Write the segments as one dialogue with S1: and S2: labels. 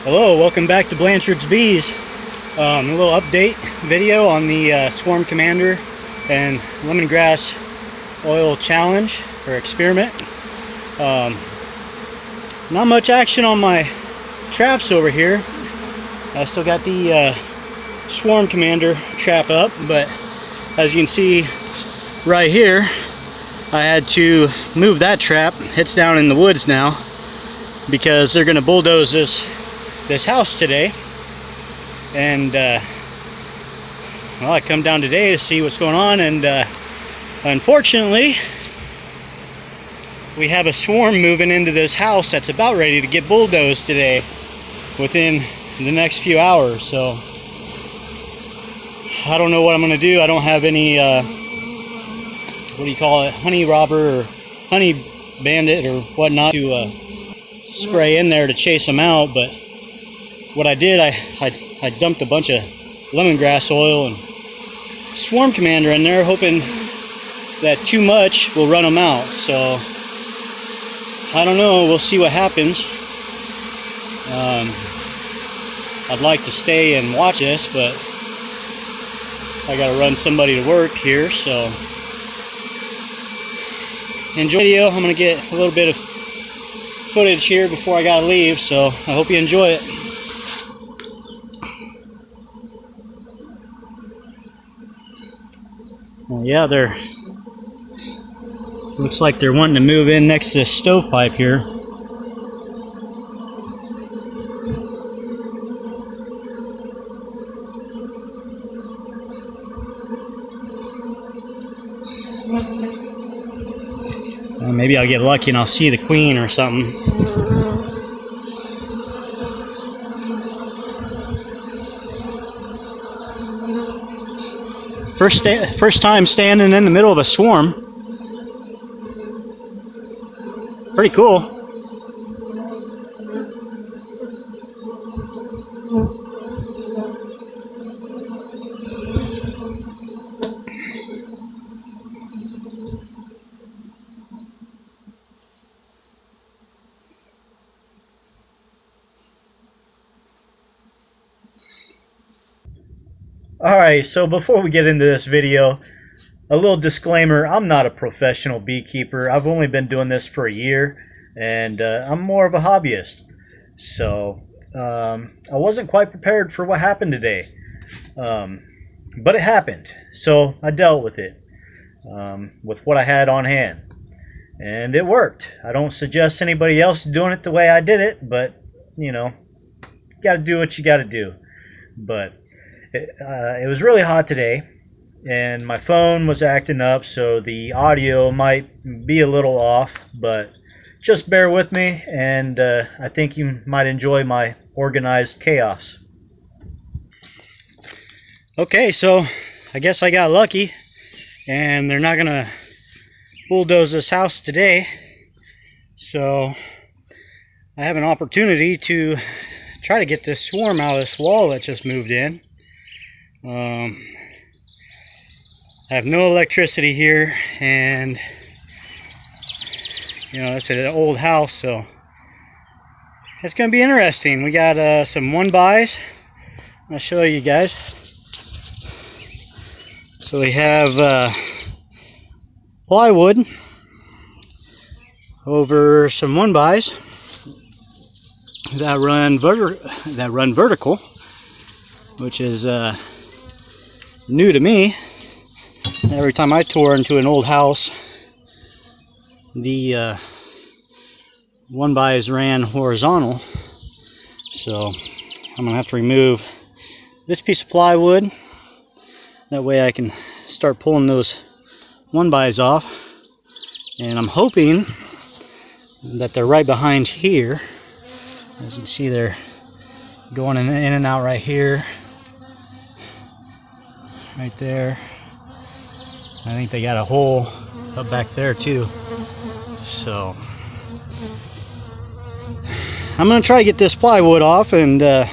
S1: Hello, welcome back to Blanchard's Bees. A little update video on the Swarm Commander and lemongrass oil challenge or experiment. Not much action on my traps over here. I still got the Swarm Commander trap up, but as you can see right here, I had to move that trap. It's down in the woods now because they're going to bulldoze this house today, and well, I come down today to see what's going on, and unfortunately we have a swarm moving into this house that's about ready to get bulldozed today within the next few hours. So I don't know what I'm going to do. I don't have any what do you call it, honey robber or honey bandit or whatnot to spray in there to chase them out, but what I did, I dumped a bunch of lemongrass oil and Swarm Commander in there, hoping that too much will run them out. So I don't know, we'll see what happens. I'd like to stay and watch this, but I gotta run somebody to work here, so enjoy the video. I'm gonna get a little bit of footage here before I gotta leave, so I hope you enjoy it. Well, yeah, looks like they're wanting to move in next to this stovepipe here. Maybe I'll get lucky and I'll see the queen or something. First time standing in the middle of a swarm. Pretty cool. Alright, so before we get into this video, a little disclaimer: I'm not a professional beekeeper. I've only been doing this for a year, and I'm more of a hobbyist. So I wasn't quite prepared for what happened today, but it happened, so I dealt with it with what I had on hand, and it worked. I don't suggest anybody else doing it the way I did it, but you know, you gotta do what you gotta do. But it was really hot today, and my phone was acting up, so the audio might be a little off, but just bear with me, and I think you might enjoy my organized chaos. Okay, so I guess I got lucky, and they're not gonna bulldoze this house today, so I have an opportunity to try to get this swarm out of this wall that just moved in. I have no electricity here, and you know, it's an old house, so it's gonna be interesting. We got some 1-bys. I'll show you guys. So we have plywood over some 1-bys that run vertical, which is new to me. Every time I tour into an old house, the 1-bys ran horizontal, so I'm gonna have to remove this piece of plywood. That way I can start pulling those 1-bys off, and I'm hoping that they're right behind here. As you can see, they're going in and out right here, right there. I think they got a hole up back there too. So I'm gonna try to get this plywood off, and the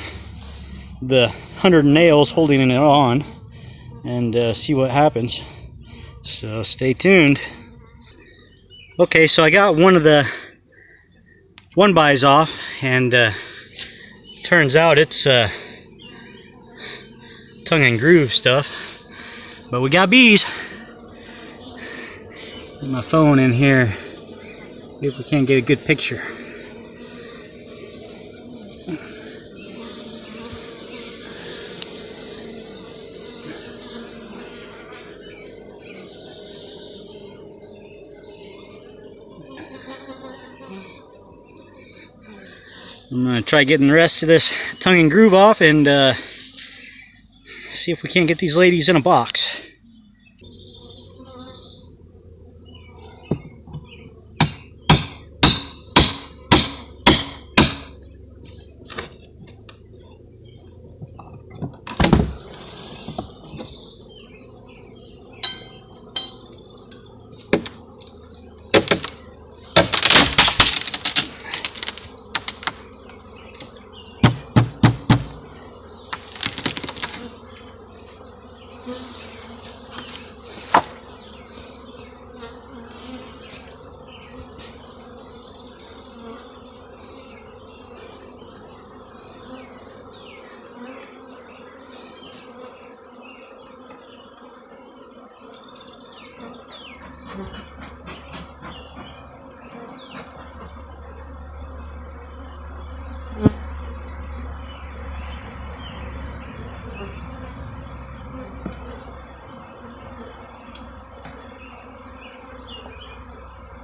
S1: 100 nails holding it on, and see what happens. So stay tuned. Okay, so I got one of the 1-bys off, and turns out it's tongue and groove stuff. But we got bees. Get my phone in here. See if we can't get a good picture. I'm going to try getting the rest of this tongue and groove off and see if we can't get these ladies in a box.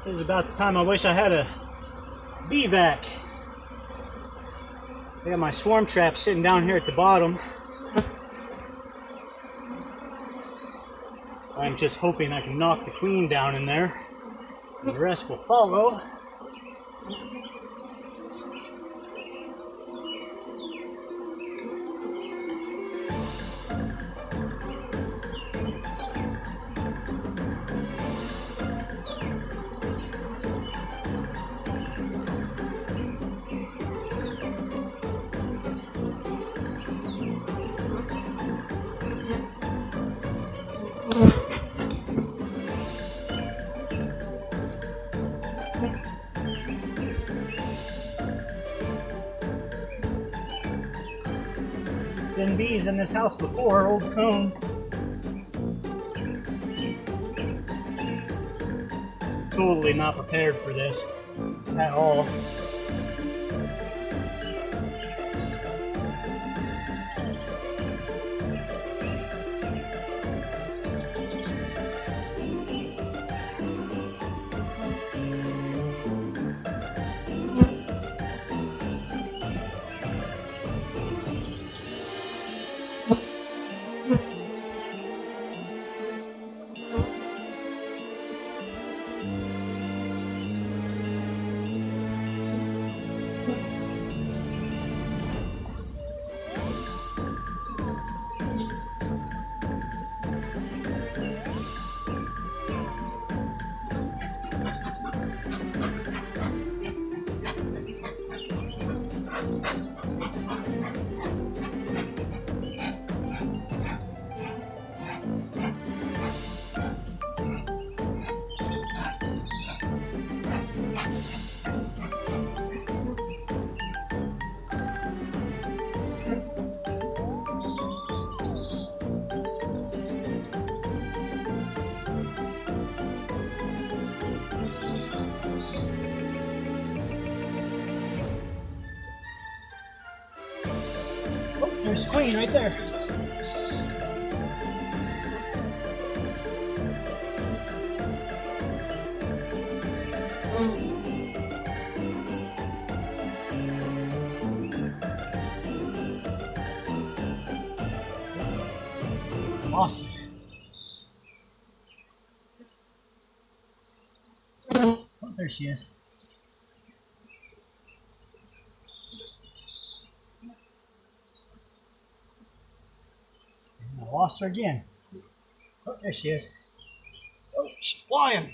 S1: This is about the time I wish I had a bee vac. I got my swarm trap sitting down here at the bottom. I'm just hoping I can knock the queen down in there, and the rest will follow. Been bees in this house before, old cone. Totally not prepared for this at all. There's Queen right there. Awesome. Oh, there she is. I lost her again. Oh, there she is. Oh, she's flying.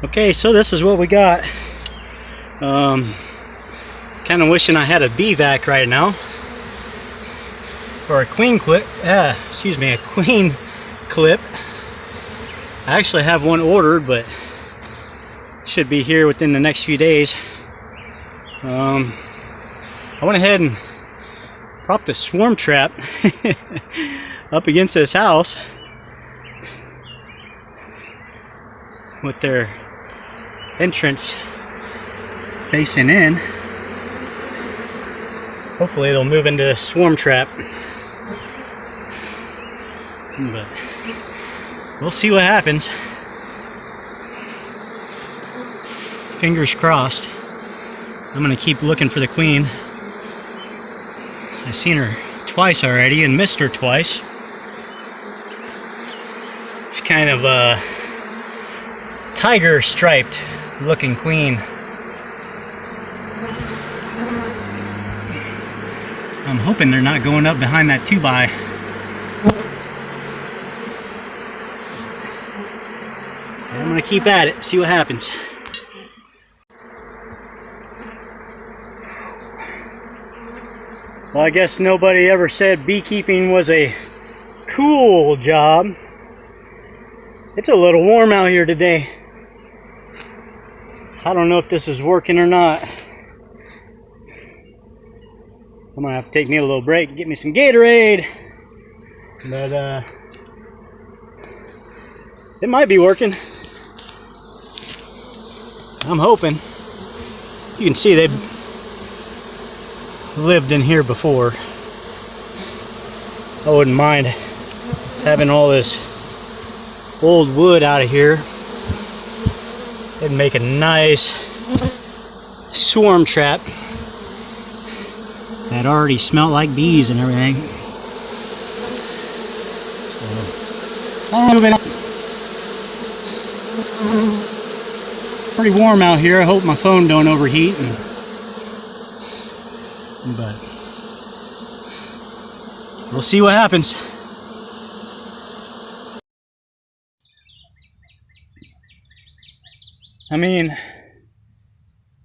S1: Okay, so this is what we got. Kind of wishing I had a bee vac right now, or a queen clip. A queen clip. I actually have one ordered, but should be here within the next few days. I went ahead and propped a swarm trap up against this house with their entrance facing in. Hopefully they'll move into a swarm trap, but we'll see what happens. Fingers crossed. I'm gonna keep looking for the queen. I've seen her twice already and missed her twice. She's kind of a tiger striped looking queen. I'm hoping they're not going up behind that 2x. I'm gonna keep at it, see what happens. Well, I guess nobody ever said beekeeping was a cool job. It's a little warm out here today. I don't know if this is working or not. I'm gonna have to take me a little break and get me some Gatorade. But it might be working. I'm hoping. You can see they've lived in here before. I wouldn't mind having all this old wood out of here. It'd make a nice swarm trap that already smelled like bees and everything. So, I'm moving on. Pretty warm out here. I hope my phone don't overheat. But we'll see what happens. I mean,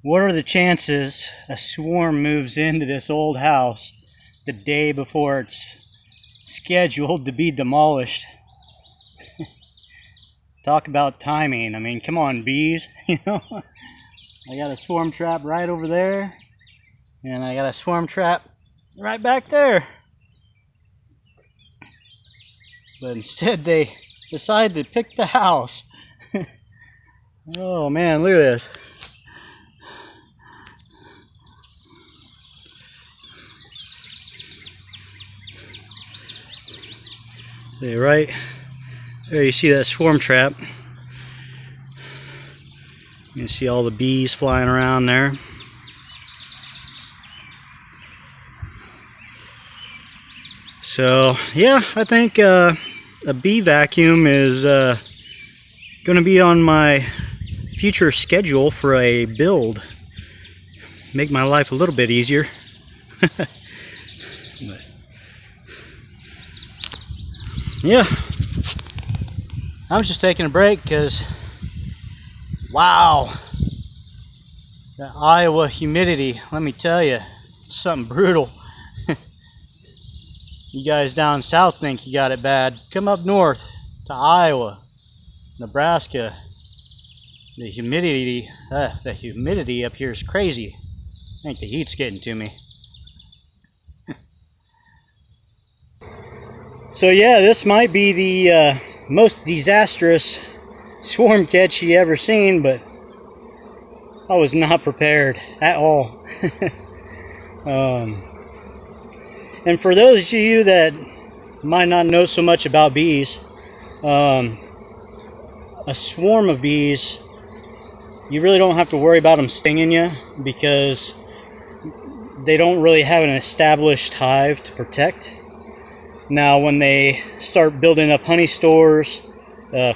S1: what are the chances a swarm moves into this old house the day before it's scheduled to be demolished? Talk about timing. I mean, come on, bees. You know, I got a swarm trap right over there, and I got a swarm trap right back there. But instead they decided to pick the house. Oh man, look at this. There, right there you see that swarm trap. You can see all the bees flying around there. So yeah, I think a bee vacuum is going to be on my future schedule for a build. Make my life a little bit easier. But yeah, I was just taking a break because, wow, that Iowa humidity, let me tell you, it's something brutal. You guys down south think you got it bad. Come up north to Iowa, Nebraska. The humidity up here is crazy. I think the heat's getting to me. So yeah, this might be the most disastrous swarm catch you ever seen, but I was not prepared at all. And for those of you that might not know so much about bees, a swarm of bees, you really don't have to worry about them stinging you because they don't really have an established hive to protect. Now when they start building up honey stores,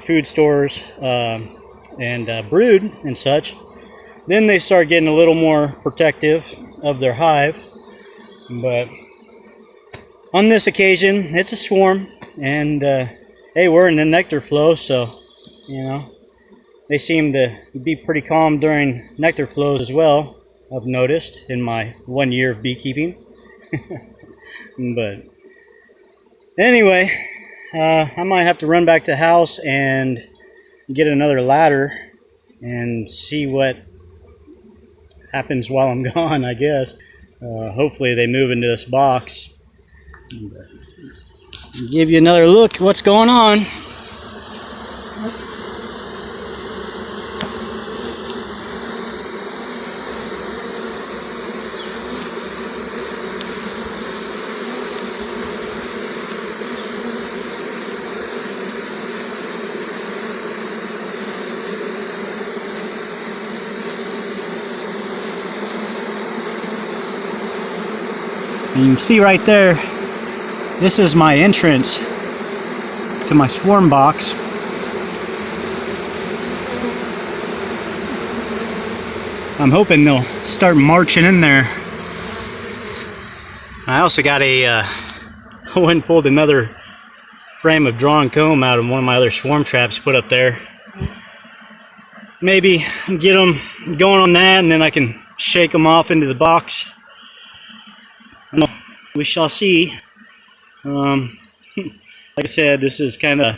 S1: food stores, and brood and such, then they start getting a little more protective of their hive. But on this occasion, it's a swarm, and hey, we're in the nectar flow, so you know, They seem to be pretty calm during nectar flows as well, I've noticed in my 1 year of beekeeping. But anyway, I might have to run back to the house and get another ladder and see what happens while I'm gone, I guess. Hopefully they move into this box. Give you another look at what's going on. And you can see right there, this is my entrance to my swarm box. I'm hoping they'll start marching in there. I also got I went and pulled another frame of drawn comb out of one of my other swarm traps put up there. Maybe get them going on that, and then I can shake them off into the box. We shall see. Like I said, this is kind of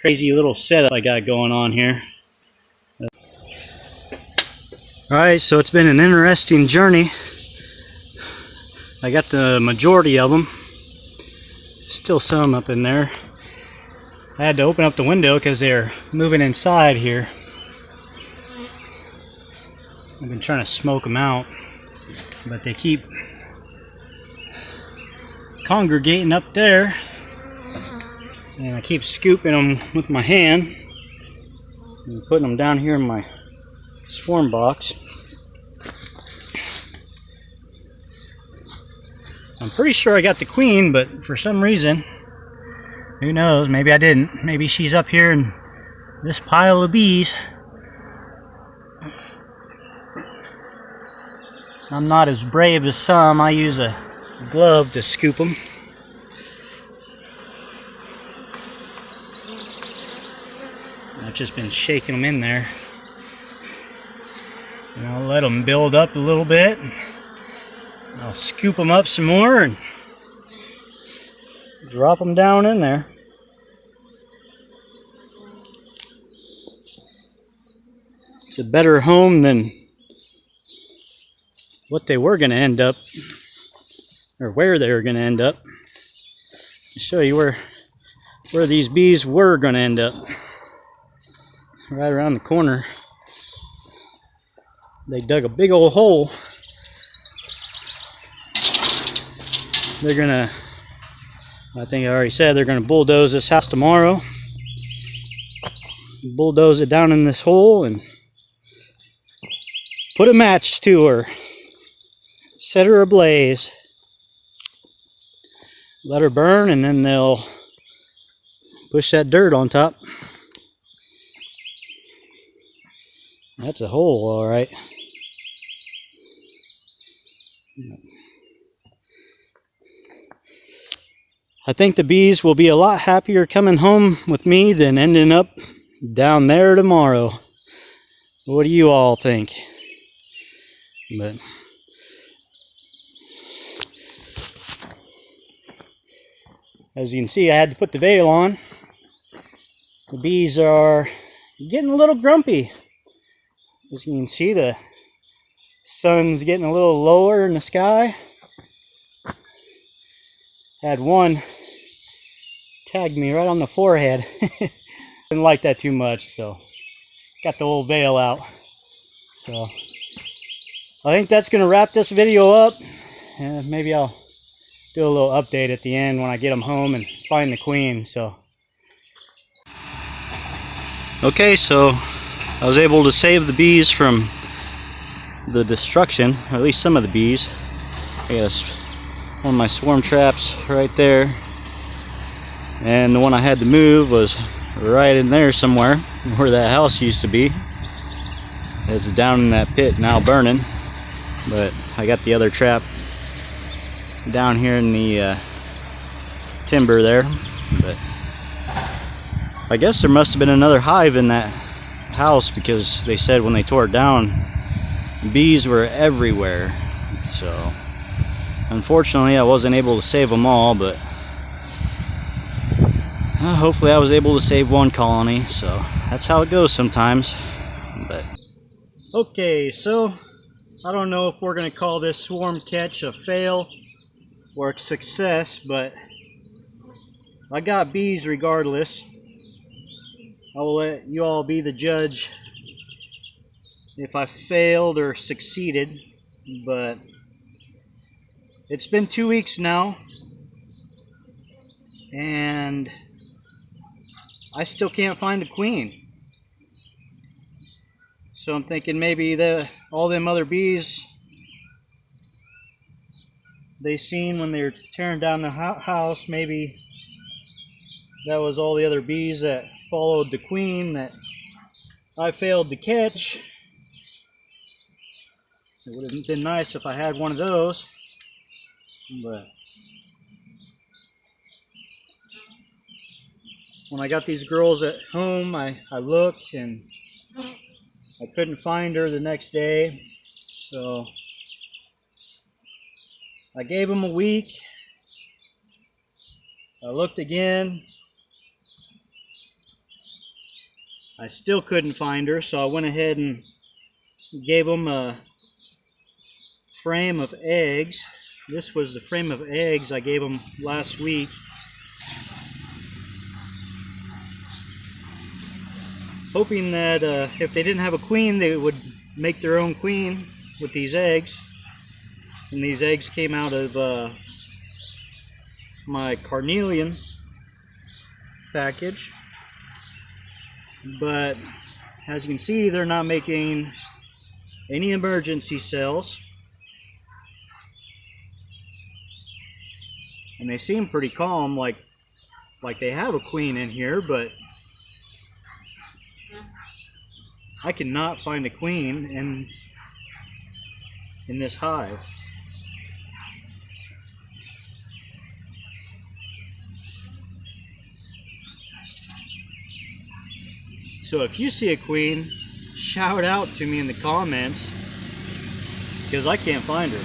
S1: crazy little setup I got going on here. Alright, so it's been an interesting journey. I got the majority of them. Still some up in there. I had to open up the window because they're moving inside here. I've been trying to smoke them out, but they keep congregating up there, and I keep scooping them with my hand and putting them down here in my swarm box. I'm pretty sure I got the queen, but for some reason, who knows, maybe I didn't. Maybe she's up here in this pile of bees. I'm not as brave as some. I use a glove to scoop them. I've just been shaking them in there. And I'll let them build up a little bit. I'll scoop them up some more and drop them down in there. It's a better home than what they were going to end up, or where they were going to end up. I'll show you where these bees were going to end up. Right around the corner. They dug a big old hole. They're gonna, I think I already said, they're gonna bulldoze this house tomorrow. Bulldoze it down in this hole and put a match to her. Set her ablaze. Let her burn, and then they'll push that dirt on top. That's a hole, all right. I think the bees will be a lot happier coming home with me than ending up down there tomorrow. What do you all think? But as you can see, I had to put the veil on. The bees are getting a little grumpy. As you can see, the sun's getting a little lower in the sky. Had one tag me right on the forehead. Didn't like that too much, so got the old veil out. So I think that's going to wrap this video up. And maybe I'll do a little update at the end when I get them home and find the queen. So okay, so I was able to save the bees from the destruction, or at least some of the bees. I got one of my swarm traps right there, and the one I had to move was right in there somewhere where that house used to be. It's down in that pit now burning, but I got the other trap down here in the timber there. But I guess there must have been another hive in that house, because they said when they tore it down, bees were everywhere. So unfortunately I wasn't able to save them all, but hopefully I was able to save one colony. So that's how it goes sometimes. But okay, so I don't know if we're going to call this swarm catch a fail or a success, but I got bees regardless. I will let you all be the judge if I failed or succeeded. But it's been 2 weeks now, and I still can't find a queen. So I'm thinking maybe all them other bees they seen when they were tearing down the house, maybe that was all the other bees that followed the queen that I failed to catch. It would have been nice if I had one of those, but when I got these girls at home, I looked and I couldn't find her the next day. So I gave them a week. I looked again. I still couldn't find her, so I went ahead and gave them a frame of eggs. This was the frame of eggs I gave them last week. Hoping that if they didn't have a queen, they would make their own queen with these eggs. And these eggs came out of my carnelian package. But as you can see, they're not making any emergency cells. And they seem pretty calm, like they have a queen in here, but I cannot find a queen in this hive. So if you see a queen, shout out to me in the comments, because I can't find her.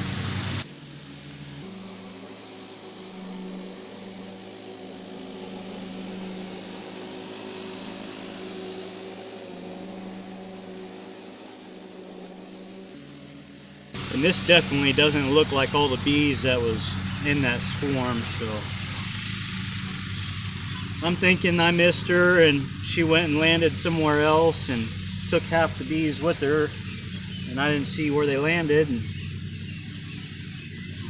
S1: And this definitely doesn't look like all the bees that was in that swarm, so I'm thinking I missed her and she went and landed somewhere else and took half the bees with her, and I didn't see where they landed. And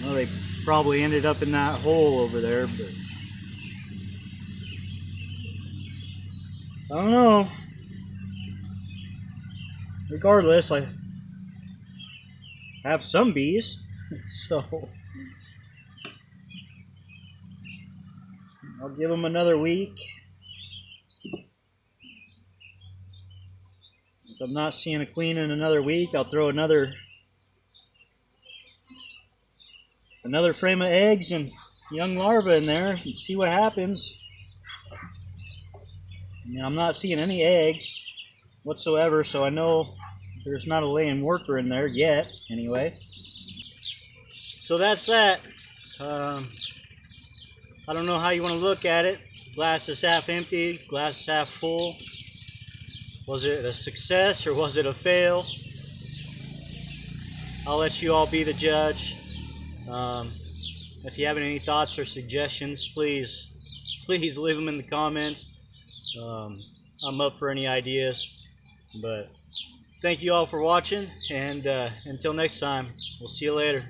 S1: well, they probably ended up in that hole over there, but I don't know. Regardless, I have some bees, so I'll give them another week. If I'm not seeing a queen in another week, I'll throw another frame of eggs and young larvae in there and see what happens. I mean, I'm not seeing any eggs whatsoever, so I know there's not a laying worker in there yet, anyway. So that's that. I don't know how you want to look at it. Glass is half empty, glass is half full. Was it a success or was it a fail? I'll let you all be the judge. If you have any thoughts or suggestions, please leave them in the comments. I'm up for any ideas. But thank you all for watching, and until next time, we'll see you later.